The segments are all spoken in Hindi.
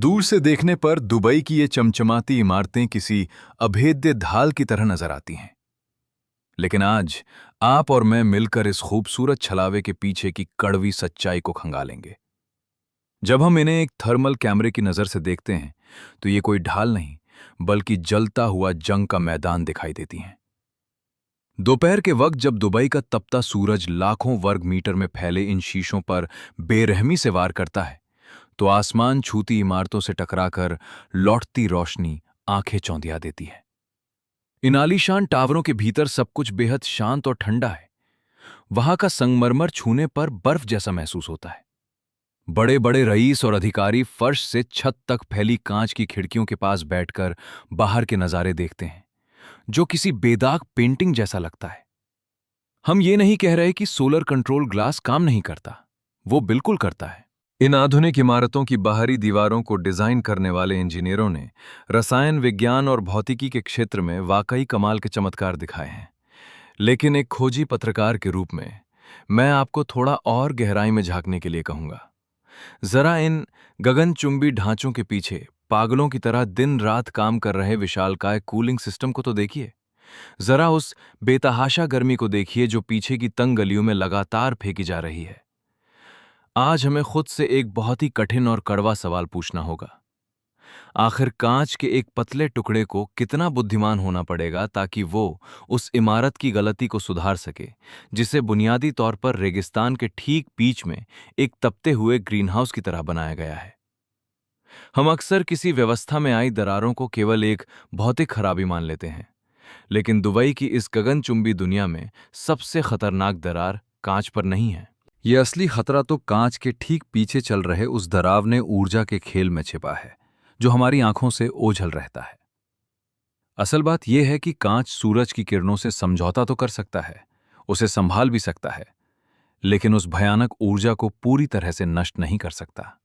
दूर से देखने पर दुबई की ये चमचमाती इमारतें किसी अभेद्य ढाल की तरह नजर आती हैं। लेकिन आज आप और मैं मिलकर इस खूबसूरत छलावे के पीछे की कड़वी सच्चाई को खंगालेंगे। जब हम इन्हें एक थर्मल कैमरे की नजर से देखते हैं तो ये कोई ढाल नहीं बल्कि जलता हुआ जंग का मैदान दिखाई देती हैं। दोपहर के वक्त जब दुबई का तपता सूरज लाखों वर्ग मीटर में फैले इन शीशों पर बेरहमी से वार करता है तो आसमान छूती इमारतों से टकराकर लौटती रोशनी आंखें चौंधिया देती है। इन आलीशान टावरों के भीतर सब कुछ बेहद शांत और ठंडा है। वहां का संगमरमर छूने पर बर्फ जैसा महसूस होता है। बड़े बड़े रईस और अधिकारी फर्श से छत तक फैली कांच की खिड़कियों के पास बैठकर बाहर के नजारे देखते हैं, जो किसी बेदाग पेंटिंग जैसा लगता है। हम ये नहीं कह रहे कि सोलर कंट्रोल ग्लास काम नहीं करता, वो बिल्कुल करता है। इन आधुनिक इमारतों की बाहरी दीवारों को डिजाइन करने वाले इंजीनियरों ने रसायन विज्ञान और भौतिकी के क्षेत्र में वाकई कमाल के चमत्कार दिखाए हैं। लेकिन एक खोजी पत्रकार के रूप में मैं आपको थोड़ा और गहराई में झांकने के लिए कहूंगा। जरा इन गगनचुंबी ढांचों के पीछे पागलों की तरह दिन रात काम कर रहे विशालकाय कूलिंग सिस्टम को तो देखिए। जरा उस बेतहाशा गर्मी को देखिए जो पीछे की तंग गलियों में लगातार फेंकी जा रही है। आज हमें खुद से एक बहुत ही कठिन और कड़वा सवाल पूछना होगा। आखिर कांच के एक पतले टुकड़े को कितना बुद्धिमान होना पड़ेगा ताकि वो उस इमारत की गलती को सुधार सके, जिसे बुनियादी तौर पर रेगिस्तान के ठीक बीच में एक तपते हुए ग्रीनहाउस की तरह बनाया गया है। हम अक्सर किसी व्यवस्था में आई दरारों को केवल एक भौतिक खराबी मान लेते हैं, लेकिन दुबई की इस गगनचुंबी दुनिया में सबसे खतरनाक दरार कांच पर नहीं है। यह असली खतरा तो कांच के ठीक पीछे चल रहे उस डरावने ऊर्जा के खेल में छिपा है, जो हमारी आंखों से ओझल रहता है। असल बात यह है कि कांच सूरज की किरणों से समझौता तो कर सकता है, उसे संभाल भी सकता है, लेकिन उस भयानक ऊर्जा को पूरी तरह से नष्ट नहीं कर सकता।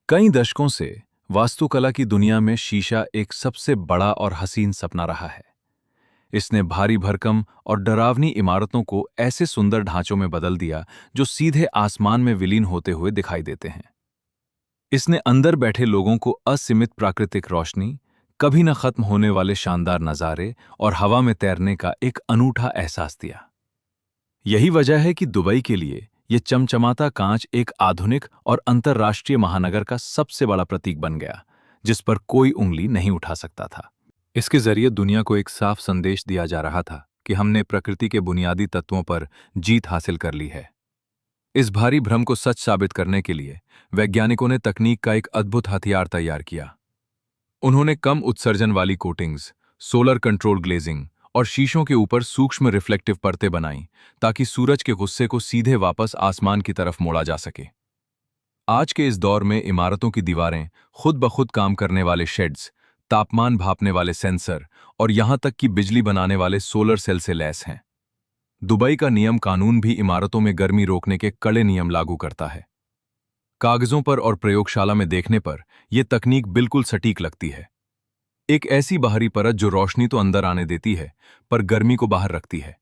कई दशकों से वास्तुकला की दुनिया में शीशा एक सबसे बड़ा और हसीन सपना रहा है। इसने भारी भरकम और डरावनी इमारतों को ऐसे सुंदर ढांचों में बदल दिया जो सीधे आसमान में विलीन होते हुए दिखाई देते हैं। इसने अंदर बैठे लोगों को असीमित प्राकृतिक रोशनी, कभी न खत्म होने वाले शानदार नज़ारे और हवा में तैरने का एक अनूठा एहसास दिया। यही वजह है कि दुबई के लिए यह चमचमाता कांच एक आधुनिक और अंतर्राष्ट्रीय महानगर का सबसे बड़ा प्रतीक बन गया, जिस पर कोई उंगली नहीं उठा सकता था। इसके जरिए दुनिया को एक साफ संदेश दिया जा रहा था कि हमने प्रकृति के बुनियादी तत्वों पर जीत हासिल कर ली है। इस भारी भ्रम को सच साबित करने के लिए वैज्ञानिकों ने तकनीक का एक अद्भुत हथियार तैयार किया। उन्होंने कम उत्सर्जन वाली कोटिंग्स, सोलर कंट्रोल ग्लेजिंग और शीशों के ऊपर सूक्ष्म रिफ्लेक्टिव परतें बनाई ताकि सूरज के गुस्से को सीधे वापस आसमान की तरफ मोड़ा जा सके। आज के इस दौर में इमारतों की दीवारें खुद ब खुद काम करने वाले शेड्स, तापमान भापने वाले सेंसर और यहां तक कि बिजली बनाने वाले सोलर सेल से लैस हैं। दुबई का नियम कानून भी इमारतों में गर्मी रोकने के कड़े नियम लागू करता है। कागजों पर और प्रयोगशाला में देखने पर यह तकनीक बिल्कुल सटीक लगती है। एक ऐसी बाहरी परत जो रोशनी तो अंदर आने देती है पर गर्मी को बाहर रखती है।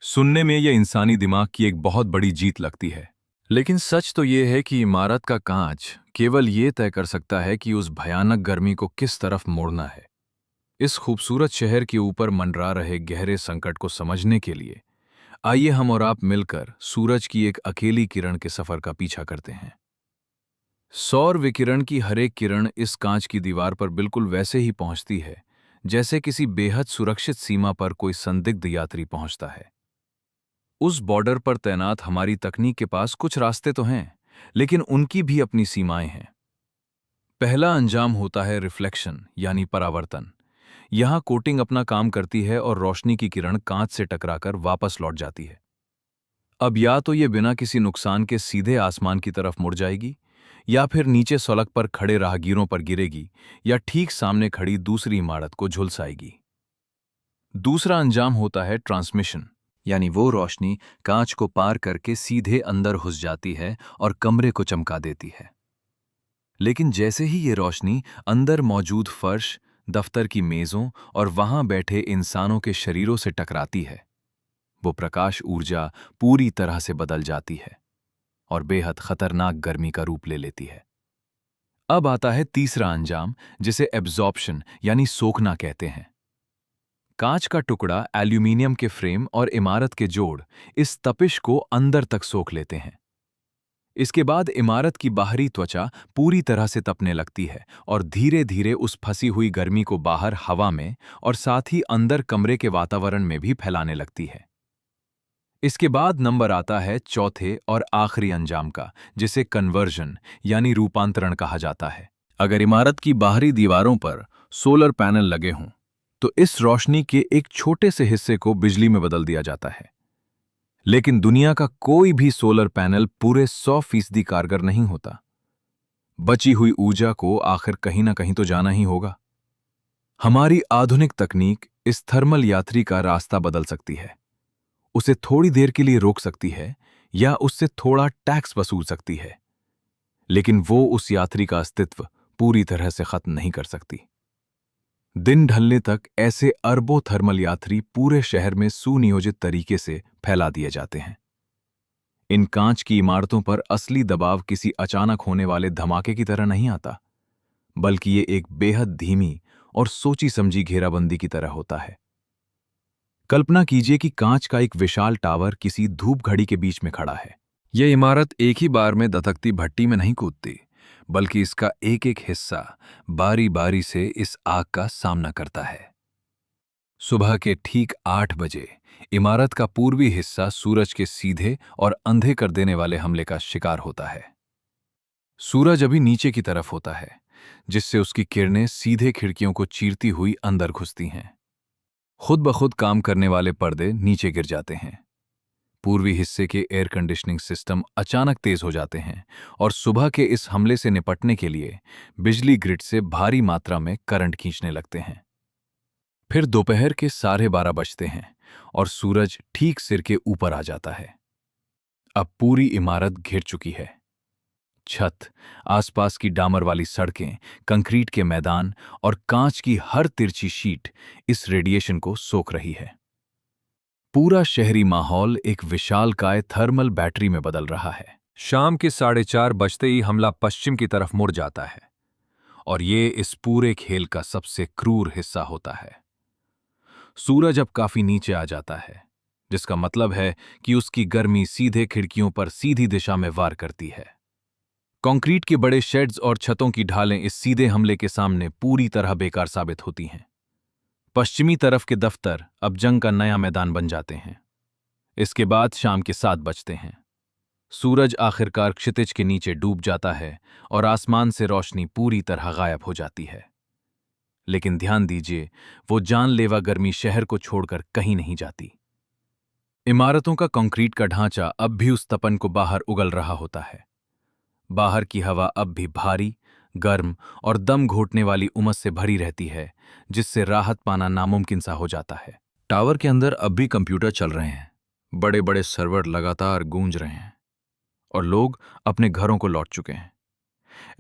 सुनने में यह इंसानी दिमाग की एक बहुत बड़ी जीत लगती है, लेकिन सच तो यह है कि इमारत का कांच केवल यह तय कर सकता है कि उस भयानक गर्मी को किस तरफ मोड़ना है। इस खूबसूरत शहर के ऊपर मंडरा रहे गहरे संकट को समझने के लिए आइए हम और आप मिलकर सूरज की एक अकेली किरण के सफर का पीछा करते हैं। सौर विकिरण की हर एक किरण इस कांच की दीवार पर बिल्कुल वैसे ही पहुंचती है जैसे किसी बेहद सुरक्षित सीमा पर कोई संदिग्ध यात्री पहुंचता है। उस बॉर्डर पर तैनात हमारी तकनीक के पास कुछ रास्ते तो हैं, लेकिन उनकी भी अपनी सीमाएं हैं। पहला अंजाम होता है रिफ्लेक्शन यानी परावर्तन। यहां कोटिंग अपना काम करती है और रोशनी की किरण कांच से टकराकर वापस लौट जाती है। अब या तो ये बिना किसी नुकसान के सीधे आसमान की तरफ मुड़ जाएगी, या फिर नीचे सड़क पर खड़े राहगीरों पर गिरेगी, या ठीक सामने खड़ी दूसरी इमारत को झुलसाएगी। दूसरा अंजाम होता है ट्रांसमिशन, यानी वो रोशनी कांच को पार करके सीधे अंदर घुस जाती है और कमरे को चमका देती है। लेकिन जैसे ही ये रोशनी अंदर मौजूद फर्श, दफ्तर की मेजों और वहां बैठे इंसानों के शरीरों से टकराती है, वो प्रकाश ऊर्जा पूरी तरह से बदल जाती है और बेहद खतरनाक गर्मी का रूप ले लेती है। अब आता है तीसरा अंजाम, जिसे एब्जॉर्प्शन यानी सोखना कहते हैं। कांच का टुकड़ा, एल्यूमीनियम के फ्रेम और इमारत के जोड़ इस तपिश को अंदर तक सोख लेते हैं। इसके बाद इमारत की बाहरी त्वचा पूरी तरह से तपने लगती है और धीरे धीरे उस फंसी हुई गर्मी को बाहर हवा में और साथ ही अंदर कमरे के वातावरण में भी फैलाने लगती है। इसके बाद नंबर आता है चौथे और आखिरी अंजाम का, जिसे कन्वर्जन यानी रूपांतरण कहा जाता है। अगर इमारत की बाहरी दीवारों पर सोलर पैनल लगे हों, तो इस रोशनी के एक छोटे से हिस्से को बिजली में बदल दिया जाता है। लेकिन दुनिया का कोई भी सोलर पैनल पूरे 100% कारगर नहीं होता। बची हुई ऊर्जा को आखिर कहीं ना कहीं तो जाना ही होगा। हमारी आधुनिक तकनीक इस थर्मल यात्री का रास्ता बदल सकती है, उसे थोड़ी देर के लिए रोक सकती है या उससे थोड़ा टैक्स वसूल सकती है, लेकिन वो उस यात्री का अस्तित्व पूरी तरह से खत्म नहीं कर सकती। दिन ढलने तक ऐसे अरबों थर्मल यात्री पूरे शहर में सुनियोजित तरीके से फैला दिए जाते हैं। इन कांच की इमारतों पर असली दबाव किसी अचानक होने वाले धमाके की तरह नहीं आता, बल्कि ये एक बेहद धीमी और सोची समझी घेराबंदी की तरह होता है। कल्पना कीजिए कि कांच का एक विशाल टावर किसी धूप घड़ी के बीच में खड़ा है। यह इमारत एक ही बार में दधकती भट्टी में नहीं कूदती, बल्कि इसका एक एक हिस्सा बारी बारी से इस आग का सामना करता है। सुबह के ठीक 8 बजे इमारत का पूर्वी हिस्सा सूरज के सीधे और अंधे कर देने वाले हमले का शिकार होता है। सूरज अभी नीचे की तरफ होता है, जिससे उसकी किरणें सीधे खिड़कियों को चीरती हुई अंदर घुसती हैं। खुद ब खुद काम करने वाले पर्दे नीचे गिर जाते हैं। पूर्वी हिस्से के एयर कंडीशनिंग सिस्टम अचानक तेज हो जाते हैं और सुबह के इस हमले से निपटने के लिए बिजली ग्रिड से भारी मात्रा में करंट खींचने लगते हैं। फिर दोपहर के 12:30 बजते हैं और सूरज ठीक सिर के ऊपर आ जाता है। अब पूरी इमारत घिर चुकी है। छत, आसपास की डामर वाली सड़कें, कंक्रीट के मैदान और कांच की हर तिरछी शीट इस रेडिएशन को सोख रही है। पूरा शहरी माहौल एक विशालकाय थर्मल बैटरी में बदल रहा है। शाम के 4:30 बजते ही हमला पश्चिम की तरफ मुड़ जाता है और ये इस पूरे खेल का सबसे क्रूर हिस्सा होता है। सूरज अब काफी नीचे आ जाता है, जिसका मतलब है कि उसकी गर्मी सीधे खिड़कियों पर सीधी दिशा में वार करती है। कंक्रीट के बड़े शेड्स और छतों की ढालें इस सीधे हमले के सामने पूरी तरह बेकार साबित होती हैं। पश्चिमी तरफ के दफ्तर अब जंग का नया मैदान बन जाते हैं। इसके बाद शाम के 7 बजते हैं। सूरज आखिरकार क्षितिज के नीचे डूब जाता है और आसमान से रोशनी पूरी तरह गायब हो जाती है। लेकिन ध्यान दीजिए, वो जानलेवा गर्मी शहर को छोड़कर कहीं नहीं जाती। इमारतों का कंक्रीट का ढांचा अब भी उस तपन को बाहर उगल रहा होता है। बाहर की हवा अब भी भारी, गर्म और दम घोटने वाली उमस से भरी रहती है, जिससे राहत पाना नामुमकिन सा हो जाता है। टावर के अंदर अब भी कंप्यूटर चल रहे हैं, बड़े बड़े सर्वर लगातार गूंज रहे हैं और लोग अपने घरों को लौट चुके हैं।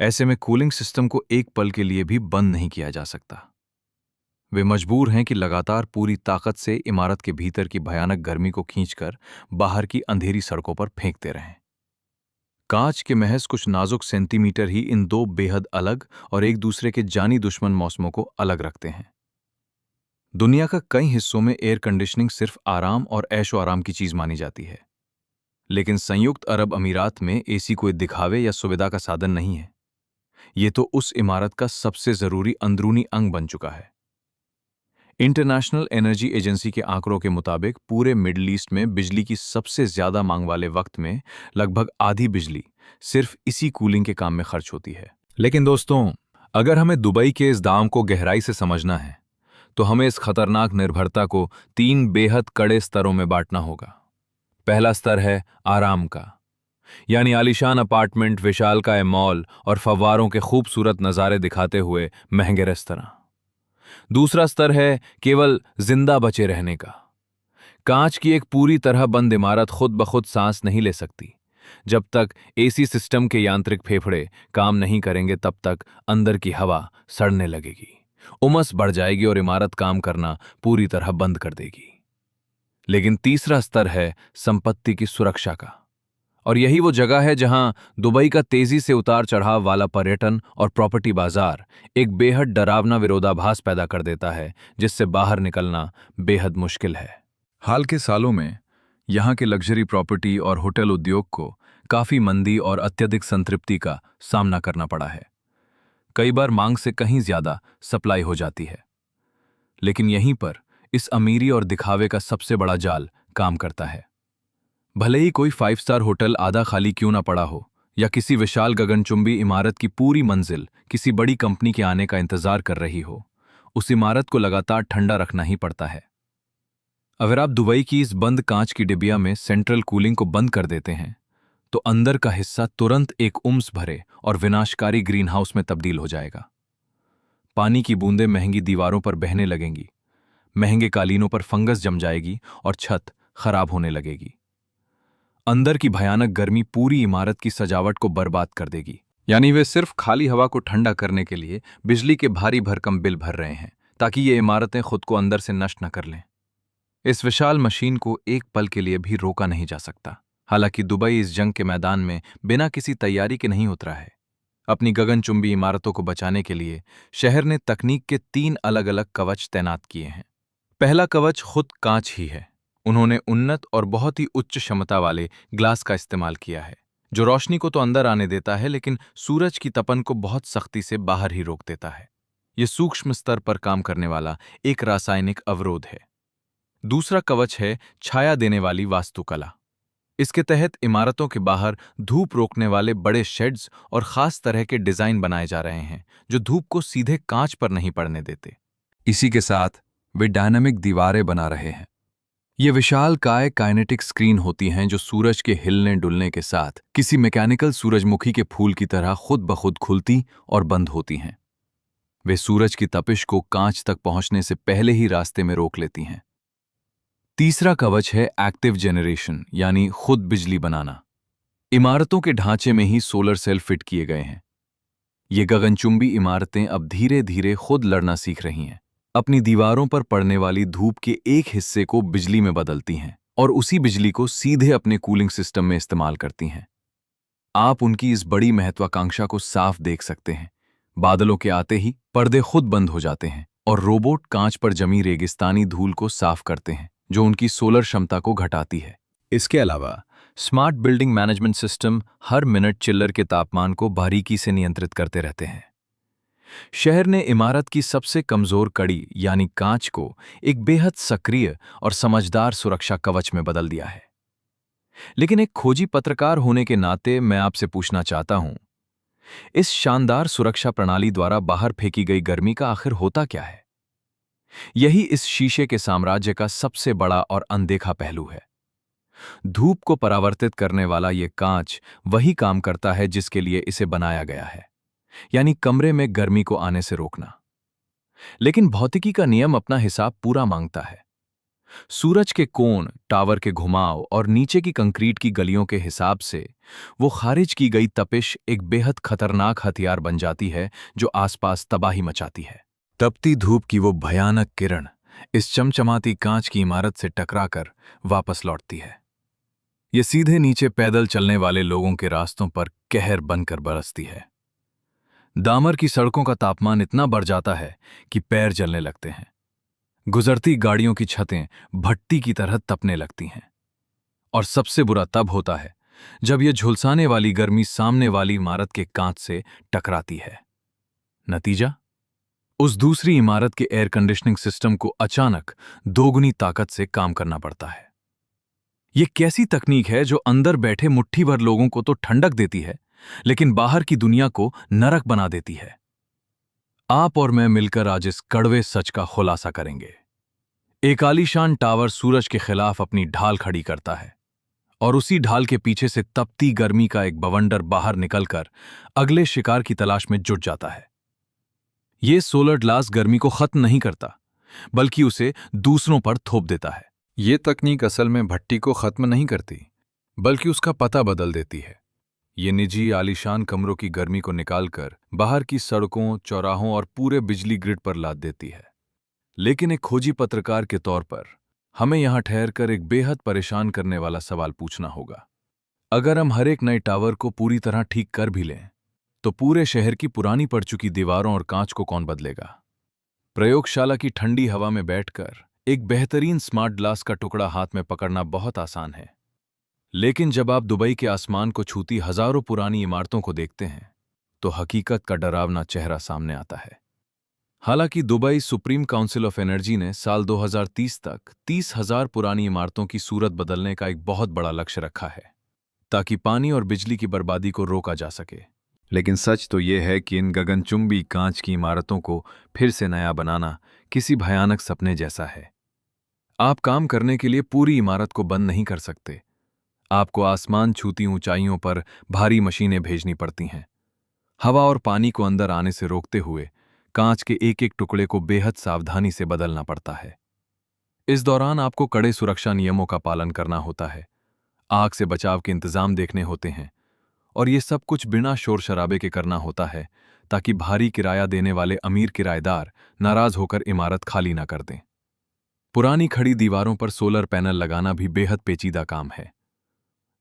ऐसे में कूलिंग सिस्टम को एक पल के लिए भी बंद नहीं किया जा सकता। वे मजबूर हैं कि लगातार पूरी ताकत से इमारत के भीतर की भयानक गर्मी को खींचकर बाहर की अंधेरी सड़कों पर फेंकते रहें। कांच के महज कुछ नाजुक सेंटीमीटर ही इन दो बेहद अलग और एक दूसरे के जानी दुश्मन मौसमों को अलग रखते हैं। दुनिया का कई हिस्सों में एयर कंडीशनिंग सिर्फ आराम और ऐशो आराम की चीज मानी जाती है, लेकिन संयुक्त अरब अमीरात में एसी कोई दिखावे या सुविधा का साधन नहीं है। ये तो उस इमारत का सबसे जरूरी अंदरूनी अंग बन चुका है। इंटरनेशनल एनर्जी एजेंसी के आंकड़ों के मुताबिक पूरे मिडिल ईस्ट में बिजली की सबसे ज्यादा मांग वाले वक्त में लगभग आधी बिजली सिर्फ इसी कूलिंग के काम में खर्च होती है। लेकिन दोस्तों, अगर हमें दुबई के इस दांव को गहराई से समझना है, तो हमें इस खतरनाक निर्भरता को 3 बेहद कड़े स्तरों में बांटना होगा। पहला स्तर है आराम का, यानी आलीशान अपार्टमेंट, विशालकाय मॉल और फव्वारों के खूबसूरत नज़ारे दिखाते हुए महंगे रेस्तरां। दूसरा स्तर है केवल जिंदा बचे रहने का। कांच की एक पूरी तरह बंद इमारत खुद ब खुद सांस नहीं ले सकती। जब तक एसी सिस्टम के यांत्रिक फेफड़े काम नहीं करेंगे, तब तक अंदर की हवा सड़ने लगेगी, उमस बढ़ जाएगी और इमारत काम करना पूरी तरह बंद कर देगी। लेकिन तीसरा स्तर है संपत्ति की सुरक्षा का। और यही वो जगह है जहां दुबई का तेजी से उतार चढ़ाव वाला पर्यटन और प्रॉपर्टी बाजार एक बेहद डरावना विरोधाभास पैदा कर देता है, जिससे बाहर निकलना बेहद मुश्किल है। हाल के सालों में यहाँ के लग्जरी प्रॉपर्टी और होटल उद्योग को काफी मंदी और अत्यधिक संतृप्ति का सामना करना पड़ा है। कई बार मांग से कहीं ज्यादा सप्लाई हो जाती है, लेकिन यहीं पर इस अमीरी और दिखावे का सबसे बड़ा जाल काम करता है। भले ही कोई 5 स्टार होटल आधा खाली क्यों ना पड़ा हो, या किसी विशाल गगनचुंबी इमारत की पूरी मंजिल किसी बड़ी कंपनी के आने का इंतजार कर रही हो, उस इमारत को लगातार ठंडा रखना ही पड़ता है। अगर आप दुबई की इस बंद कांच की डिबिया में सेंट्रल कूलिंग को बंद कर देते हैं, तो अंदर का हिस्सा तुरंत एक उम्स भरे और विनाशकारी ग्रीन हाउस में तब्दील हो जाएगा। पानी की बूंदें महंगी दीवारों पर बहने लगेंगी, महंगे कालीनों पर फंगस जम जाएगी और छत खराब होने लगेगी। अंदर की भयानक गर्मी पूरी इमारत की सजावट को बर्बाद कर देगी। यानी वे सिर्फ खाली हवा को ठंडा करने के लिए बिजली के भारी भरकम बिल भर रहे हैं, ताकि ये इमारतें खुद को अंदर से नष्ट न कर लें। इस विशाल मशीन को एक पल के लिए भी रोका नहीं जा सकता। हालांकि दुबई इस जंग के मैदान में बिना किसी तैयारी के नहीं उतरा है। अपनी गगनचुंबी इमारतों को बचाने के लिए शहर ने तकनीक के 3 अलग-अलग कवच तैनात किए हैं। पहला कवच खुद कांच ही है। उन्होंने उन्नत और बहुत ही उच्च क्षमता वाले ग्लास का इस्तेमाल किया है, जो रोशनी को तो अंदर आने देता है, लेकिन सूरज की तपन को बहुत सख्ती से बाहर ही रोक देता है। यह सूक्ष्म स्तर पर काम करने वाला एक रासायनिक अवरोध है। दूसरा कवच है छाया देने वाली वास्तुकला। इसके तहत इमारतों के बाहर धूप रोकने वाले बड़े शेड्स और खास तरह के डिजाइन बनाए जा रहे हैं, जो धूप को सीधे कांच पर नहीं पड़ने देते। इसी के साथ वे डायनामिक दीवारें बना रहे हैं। ये विशाल काय काइनेटिक स्क्रीन होती हैं, जो सूरज के हिलने डुलने के साथ किसी मैकेनिकल सूरजमुखी के फूल की तरह खुद ब खुद खुलती और बंद होती हैं। वे सूरज की तपिश को कांच तक पहुंचने से पहले ही रास्ते में रोक लेती हैं। तीसरा कवच है एक्टिव जेनरेशन, यानी खुद बिजली बनाना। इमारतों के ढांचे में ही सोलर सेल फिट किए गए हैं। ये गगनचुंबी इमारतें अब धीरे धीरे खुद लड़ना सीख रही हैं। अपनी दीवारों पर पड़ने वाली धूप के एक हिस्से को बिजली में बदलती हैं और उसी बिजली को सीधे अपने कूलिंग सिस्टम में इस्तेमाल करती हैं। आप उनकी इस बड़ी महत्वाकांक्षा को साफ देख सकते हैं। बादलों के आते ही पर्दे खुद बंद हो जाते हैं और रोबोट कांच पर जमी रेगिस्तानी धूल को साफ करते हैं, जो उनकी सोलर क्षमता को घटाती है। इसके अलावा स्मार्ट बिल्डिंग मैनेजमेंट सिस्टम हर मिनट चिल्लर के तापमान को बारीकी से नियंत्रित करते रहते हैं। शहर ने इमारत की सबसे कमजोर कड़ी यानी कांच को एक बेहद सक्रिय और समझदार सुरक्षा कवच में बदल दिया है। लेकिन एक खोजी पत्रकार होने के नाते मैं आपसे पूछना चाहता हूं, इस शानदार सुरक्षा प्रणाली द्वारा बाहर फेंकी गई गर्मी का आखिर होता क्या है? यही इस शीशे के साम्राज्य का सबसे बड़ा और अनदेखा पहलू है। धूप को परावर्तित करने वाला यह कांच वही काम करता है जिसके लिए इसे बनाया गया है, यानी कमरे में गर्मी को आने से रोकना। लेकिन भौतिकी का नियम अपना हिसाब पूरा मांगता है। सूरज के कोण, टावर के घुमाव और नीचे की कंक्रीट की गलियों के हिसाब से वो खारिज की गई तपिश एक बेहद खतरनाक हथियार बन जाती है, जो आसपास तबाही मचाती है। तपती धूप की वो भयानक किरण इस चमचमाती कांच की इमारत से टकराकर वापस लौटती है। ये सीधे नीचे पैदल चलने वाले लोगों के रास्तों पर कहर बनकर बरसती है। दामर की सड़कों का तापमान इतना बढ़ जाता है कि पैर जलने लगते हैं। गुजरती गाड़ियों की छतें भट्टी की तरह तपने लगती हैं। और सबसे बुरा तब होता है जब यह झुलसाने वाली गर्मी सामने वाली इमारत के कांच से टकराती है। नतीजा, उस दूसरी इमारत के एयर कंडीशनिंग सिस्टम को अचानक दोगुनी ताकत से काम करना पड़ता है। यह कैसी तकनीक है जो अंदर बैठे मुट्ठी भर लोगों को तो ठंडक देती है, लेकिन बाहर की दुनिया को नरक बना देती है? आप और मैं मिलकर आज इस कड़वे सच का खुलासा करेंगे। एक आलीशान टावर सूरज के खिलाफ अपनी ढाल खड़ी करता है और उसी ढाल के पीछे से तपती गर्मी का एक बवंडर बाहर निकलकर अगले शिकार की तलाश में जुट जाता है। यह सोलर ग्लास गर्मी को खत्म नहीं करता, बल्कि उसे दूसरों पर थोप देता है। यह तकनीक असल में भट्टी को खत्म नहीं करती, बल्कि उसका पता बदल देती है। ये निजी आलीशान कमरों की गर्मी को निकालकर बाहर की सड़कों, चौराहों और पूरे बिजली ग्रिड पर लाद देती है। लेकिन एक खोजी पत्रकार के तौर पर हमें यहां ठहरकर एक बेहद परेशान करने वाला सवाल पूछना होगा। अगर हम हर एक नए टावर को पूरी तरह ठीक कर भी लें, तो पूरे शहर की पुरानी पड़ चुकी दीवारों और कांच को कौन बदलेगा? प्रयोगशाला की ठंडी हवा में बैठकर एक बेहतरीन स्मार्ट ग्लास का टुकड़ा हाथ में पकड़ना बहुत आसान है, लेकिन जब आप दुबई के आसमान को छूती हजारों पुरानी इमारतों को देखते हैं, तो हकीकत का डरावना चेहरा सामने आता है। हालांकि Dubai supreme council of energy ने साल 2030 तक 30,000 पुरानी इमारतों की सूरत बदलने का एक बहुत बड़ा लक्ष्य रखा है, ताकि पानी और बिजली की बर्बादी को रोका जा सके। लेकिन सच तो यह है कि इन गगनचुंबी कांच की इमारतों को फिर से नया बनाना किसी भयानक सपने जैसा है। आप काम करने के लिए पूरी इमारत को बंद नहीं कर सकते। आपको आसमान छूती ऊंचाइयों पर भारी मशीनें भेजनी पड़ती हैं, हवा और पानी को अंदर आने से रोकते हुए कांच के एक एक टुकड़े को बेहद सावधानी से बदलना पड़ता है। इस दौरान आपको कड़े सुरक्षा नियमों का पालन करना होता है, आग से बचाव के इंतजाम देखने होते हैं, और ये सब कुछ बिना शोर शराबे के करना होता है, ताकि भारी किराया देने वाले अमीर किराएदार नाराज होकर इमारत खाली ना कर दें। पुरानी खड़ी दीवारों पर सोलर पैनल लगाना भी बेहद पेचीदा काम है।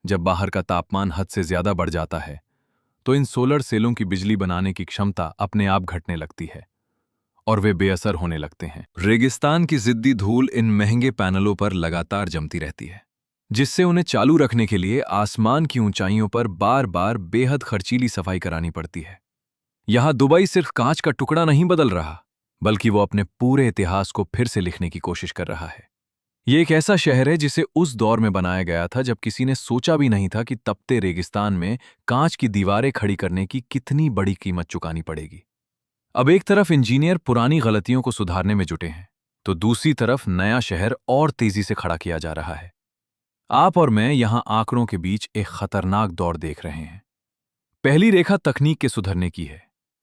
जब बाहर का तापमान हद से ज्यादा बढ़ जाता है, तो इन सोलर सेलों की बिजली बनाने की क्षमता अपने आप घटने लगती है और वे बेअसर होने लगते हैं। रेगिस्तान की जिद्दी धूल इन महंगे पैनलों पर लगातार जमती रहती है, जिससे उन्हें चालू रखने के लिए आसमान की ऊंचाइयों पर बार बार बेहद खर्चीली सफाई करानी पड़ती है। यहां दुबई सिर्फ कांच का टुकड़ा नहीं बदल रहा, बल्कि वो अपने पूरे इतिहास को फिर से लिखने की कोशिश कर रहा है। ये एक ऐसा शहर है जिसे उस दौर में बनाया गया था जब किसी ने सोचा भी नहीं था कि तपते रेगिस्तान में कांच की दीवारें खड़ी करने की कितनी बड़ी कीमत चुकानी पड़ेगी। अब एक तरफ इंजीनियर पुरानी गलतियों को सुधारने में जुटे हैं, तो दूसरी तरफ नया शहर और तेजी से खड़ा किया जा रहा है। आप और मैं यहां आंकड़ों के बीच एक खतरनाक दौर देख रहे हैं। पहली रेखा तकनीक के सुधरने की है,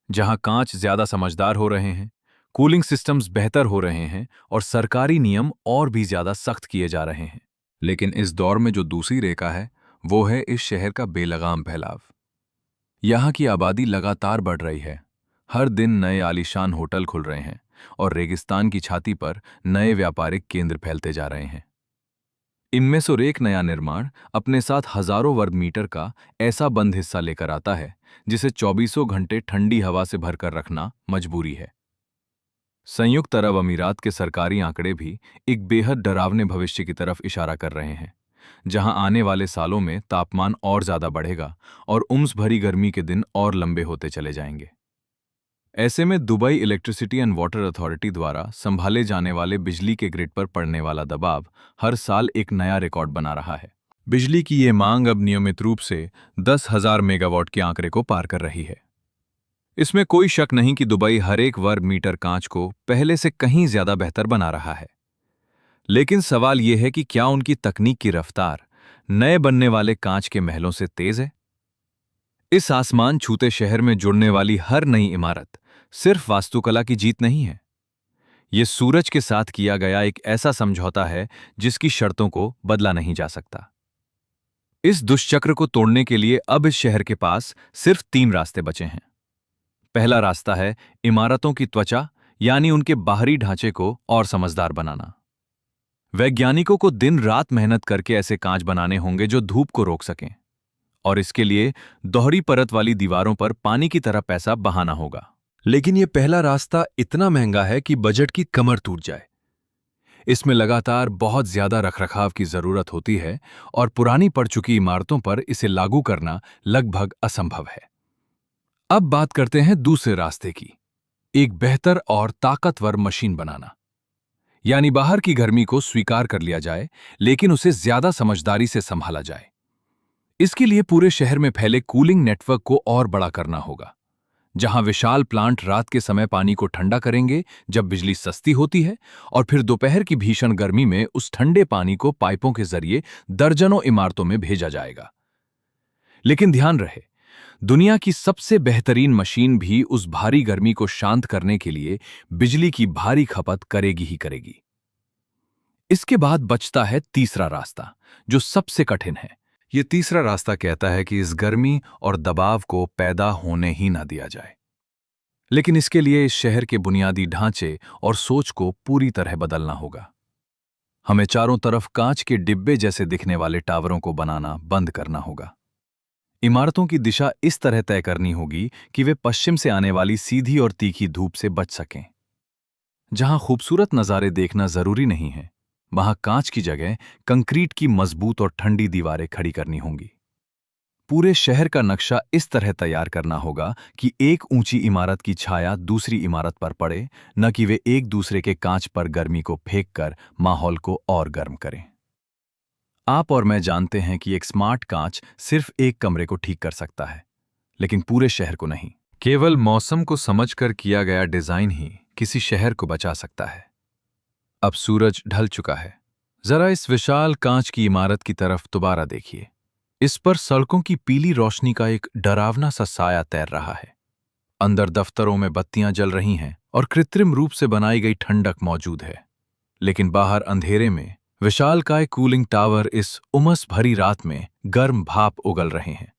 जहां कांच ज्यादा समझदार हो रहे हैं, कूलिंग सिस्टम्स बेहतर हो रहे हैं और सरकारी नियम और भी ज्यादा सख्त किए जा रहे हैं। लेकिन इस दौर में जो दूसरी रेखा है, वो है इस शहर का बेलगाम फैलाव। यहां की आबादी लगातार बढ़ रही है। हर दिन नए आलीशान होटल खुल रहे हैं और रेगिस्तान की छाती पर नए व्यापारिक केंद्र फैलते जा रहे हैं। इनमें से एक नया निर्माण अपने साथ हजारों वर्ग मीटर का ऐसा बंद हिस्सा लेकर आता है, जिसे 24 घंटे ठंडी हवा से भरकर रखना मजबूरी है। संयुक्त अरब अमीरात के सरकारी आंकड़े भी एक बेहद डरावने भविष्य की तरफ इशारा कर रहे हैं, जहां आने वाले सालों में तापमान और ज्यादा बढ़ेगा और उम्स भरी गर्मी के दिन और लंबे होते चले जाएंगे। ऐसे में Dubai electricity and water authority द्वारा संभाले जाने वाले बिजली के ग्रिड पर पड़ने वाला दबाव हर साल एक नया रिकॉर्ड बना रहा है। बिजली की ये मांग अब नियमित रूप से 10,000 मेगावाट के आंकड़े को पार कर रही है। इसमें कोई शक नहीं कि दुबई हर एक वर्ग मीटर कांच को पहले से कहीं ज्यादा बेहतर बना रहा है। लेकिन सवाल यह है कि क्या उनकी तकनीक की रफ्तार नए बनने वाले कांच के महलों से तेज है? इस आसमान छूते शहर में जुड़ने वाली हर नई इमारत सिर्फ वास्तुकला की जीत नहीं है। यह सूरज के साथ किया गया एक ऐसा समझौता है जिसकी शर्तों को बदला नहीं जा सकता। इस दुष्चक्र को तोड़ने के लिए अब इस शहर के पास सिर्फ 3 रास्ते बचे हैं। पहला रास्ता है इमारतों की त्वचा, यानी उनके बाहरी ढांचे को और समझदार बनाना। वैज्ञानिकों को दिन रात मेहनत करके ऐसे कांच बनाने होंगे जो धूप को रोक सकें, और इसके लिए दोहरी परत वाली दीवारों पर पानी की तरह पैसा बहाना होगा। लेकिन यह पहला रास्ता इतना महंगा है कि बजट की कमर टूट जाए। इसमें लगातार बहुत ज्यादा रखरखाव की जरूरत होती है और पुरानी पड़ चुकी इमारतों पर इसे लागू करना लगभग असंभव है। अब बात करते हैं दूसरे रास्ते की, एक बेहतर और ताकतवर मशीन बनाना। यानी बाहर की गर्मी को स्वीकार कर लिया जाए, लेकिन उसे ज्यादा समझदारी से संभाला जाए। इसके लिए पूरे शहर में फैले कूलिंग नेटवर्क को और बड़ा करना होगा, जहां विशाल प्लांट रात के समय पानी को ठंडा करेंगे जब बिजली सस्ती होती है, और फिर दोपहर की भीषण गर्मी में उस ठंडे पानी को पाइपों के जरिए दर्जनों इमारतों में भेजा जाएगा। लेकिन ध्यान रहे, दुनिया की सबसे बेहतरीन मशीन भी उस भारी गर्मी को शांत करने के लिए बिजली की भारी खपत करेगी ही करेगी। इसके बाद बचता है तीसरा रास्ता, जो सबसे कठिन है। यह तीसरा रास्ता कहता है कि इस गर्मी और दबाव को पैदा होने ही ना दिया जाए। लेकिन इसके लिए इस शहर के बुनियादी ढांचे और सोच को पूरी तरह बदलना होगा। हमें चारों तरफ कांच के डिब्बे जैसे दिखने वाले टावरों को बनाना बंद करना होगा। इमारतों की दिशा इस तरह तय करनी होगी कि वे पश्चिम से आने वाली सीधी और तीखी धूप से बच सकें। जहां खूबसूरत नज़ारे देखना जरूरी नहीं है, वहां कांच की जगह कंक्रीट की मजबूत और ठंडी दीवारें खड़ी करनी होंगी। पूरे शहर का नक्शा इस तरह तैयार करना होगा कि एक ऊंची इमारत की छाया दूसरी इमारत पर पड़े, न कि वे एक दूसरे के कांच पर गर्मी को फेंक कर माहौल को और गर्म करें। आप और मैं जानते हैं कि एक स्मार्ट कांच सिर्फ एक कमरे को ठीक कर सकता है, लेकिन पूरे शहर को नहीं। केवल मौसम को समझकर किया गया डिजाइन ही किसी शहर को बचा सकता है। अब सूरज ढल चुका है। जरा इस विशाल कांच की इमारत की तरफ दोबारा देखिए। इस पर सड़कों की पीली रोशनी का एक डरावना सा साया तैर रहा है। अंदर दफ्तरों में बत्तियां जल रही हैं और कृत्रिम रूप से बनाई गई ठंडक मौजूद है, लेकिन बाहर अंधेरे में विशालकाय कूलिंग टावर इस उमस भरी रात में गर्म भाप उगल रहे हैं।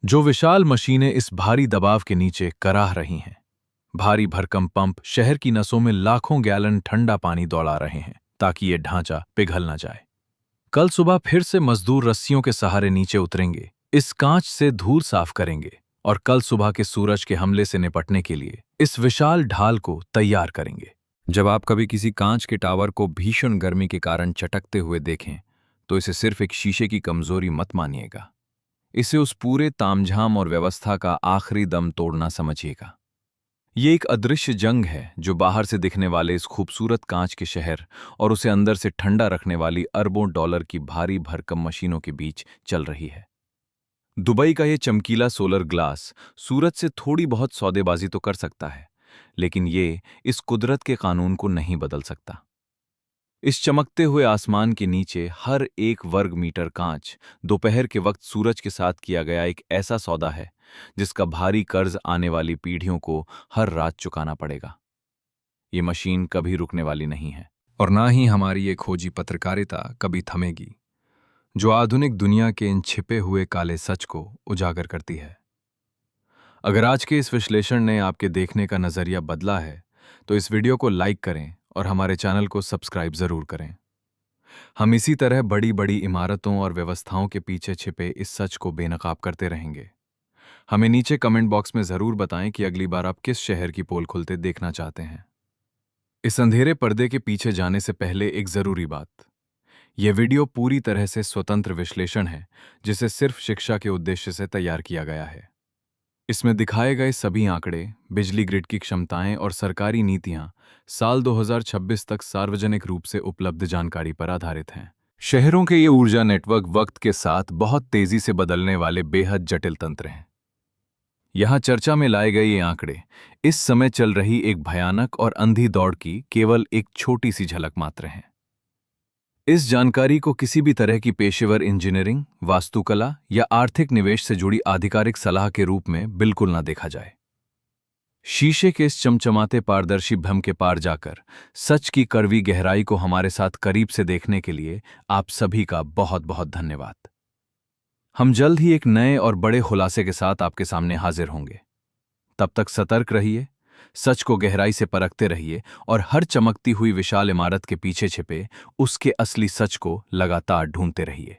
जो विशाल मशीनें इस भारी दबाव के नीचे कराह रही हैं। भारी भरकम पंप शहर की नसों में लाखों गैलन ठंडा पानी दौड़ा रहे हैं ताकि ये ढांचा पिघल ना जाए। कल सुबह फिर से मजदूर रस्सियों के सहारे नीचे उतरेंगे, इस कांच से धूल साफ करेंगे और कल सुबह के सूरज के हमले से निपटने के लिए इस विशाल ढाल को तैयार करेंगे। जब आप कभी किसी कांच के टावर को भीषण गर्मी के कारण चटकते हुए देखें, तो इसे सिर्फ एक शीशे की कमजोरी मत मानिएगा। इसे उस पूरे तामझाम और व्यवस्था का आखिरी दम तोड़ना समझिएगा। ये एक अदृश्य जंग है जो बाहर से दिखने वाले इस खूबसूरत कांच के शहर और उसे अंदर से ठंडा रखने वाली अरबों डॉलर की भारी भरकम मशीनों के बीच चल रही है। दुबई का ये चमकीला सोलर ग्लास सूरज से थोड़ी बहुत सौदेबाजी तो कर सकता है, लेकिन ये इस कुदरत के कानून को नहीं बदल सकता। इस चमकते हुए आसमान के नीचे हर एक वर्ग मीटर कांच दोपहर के वक्त सूरज के साथ किया गया एक ऐसा सौदा है जिसका भारी कर्ज आने वाली पीढ़ियों को हर रात चुकाना पड़ेगा। ये मशीन कभी रुकने वाली नहीं है और ना ही हमारी ये खोजी पत्रकारिता कभी थमेगी, जो आधुनिक दुनिया के इन छिपे हुए काले सच को उजागर करती है। अगर आज के इस विश्लेषण ने आपके देखने का नजरिया बदला है, तो इस वीडियो को लाइक करें और हमारे चैनल को सब्सक्राइब जरूर करें। हम इसी तरह बड़ी बड़ी इमारतों और व्यवस्थाओं के पीछे छिपे इस सच को बेनकाब करते रहेंगे। हमें नीचे कमेंट बॉक्स में जरूर बताएं कि अगली बार आप किस शहर की पोल खुलते देखना चाहते हैं। इस अंधेरे पर्दे के पीछे जाने से पहले एक जरूरी बात। यह वीडियो पूरी तरह से स्वतंत्र विश्लेषण है, जिसे सिर्फ शिक्षा के उद्देश्य से तैयार किया गया है। इसमें दिखाए गए सभी आंकड़े, बिजली ग्रिड की क्षमताएं और सरकारी नीतियां साल 2026 तक सार्वजनिक रूप से उपलब्ध जानकारी पर आधारित हैं। शहरों के ये ऊर्जा नेटवर्क वक्त के साथ बहुत तेजी से बदलने वाले बेहद जटिल तंत्र हैं। यहां चर्चा में लाए गए ये आंकड़े इस समय चल रही एक भयानक और अंधी दौड़ की केवल एक छोटी सी झलक मात्र हैं। इस जानकारी को किसी भी तरह की पेशेवर इंजीनियरिंग, वास्तुकला या आर्थिक निवेश से जुड़ी आधिकारिक सलाह के रूप में बिल्कुल ना देखा जाए। शीशे के इस चमचमाते पारदर्शी भ्रम के पार जाकर सच की कड़वी गहराई को हमारे साथ करीब से देखने के लिए आप सभी का बहुत बहुत धन्यवाद। हम जल्द ही एक नए और बड़े खुलासे के साथ आपके सामने हाजिर होंगे। तब तक सतर्क रहिए, सच को गहराई से परखते रहिए और हर चमकती हुई विशाल इमारत के पीछे छिपे उसके असली सच को लगातार ढूंढते रहिए।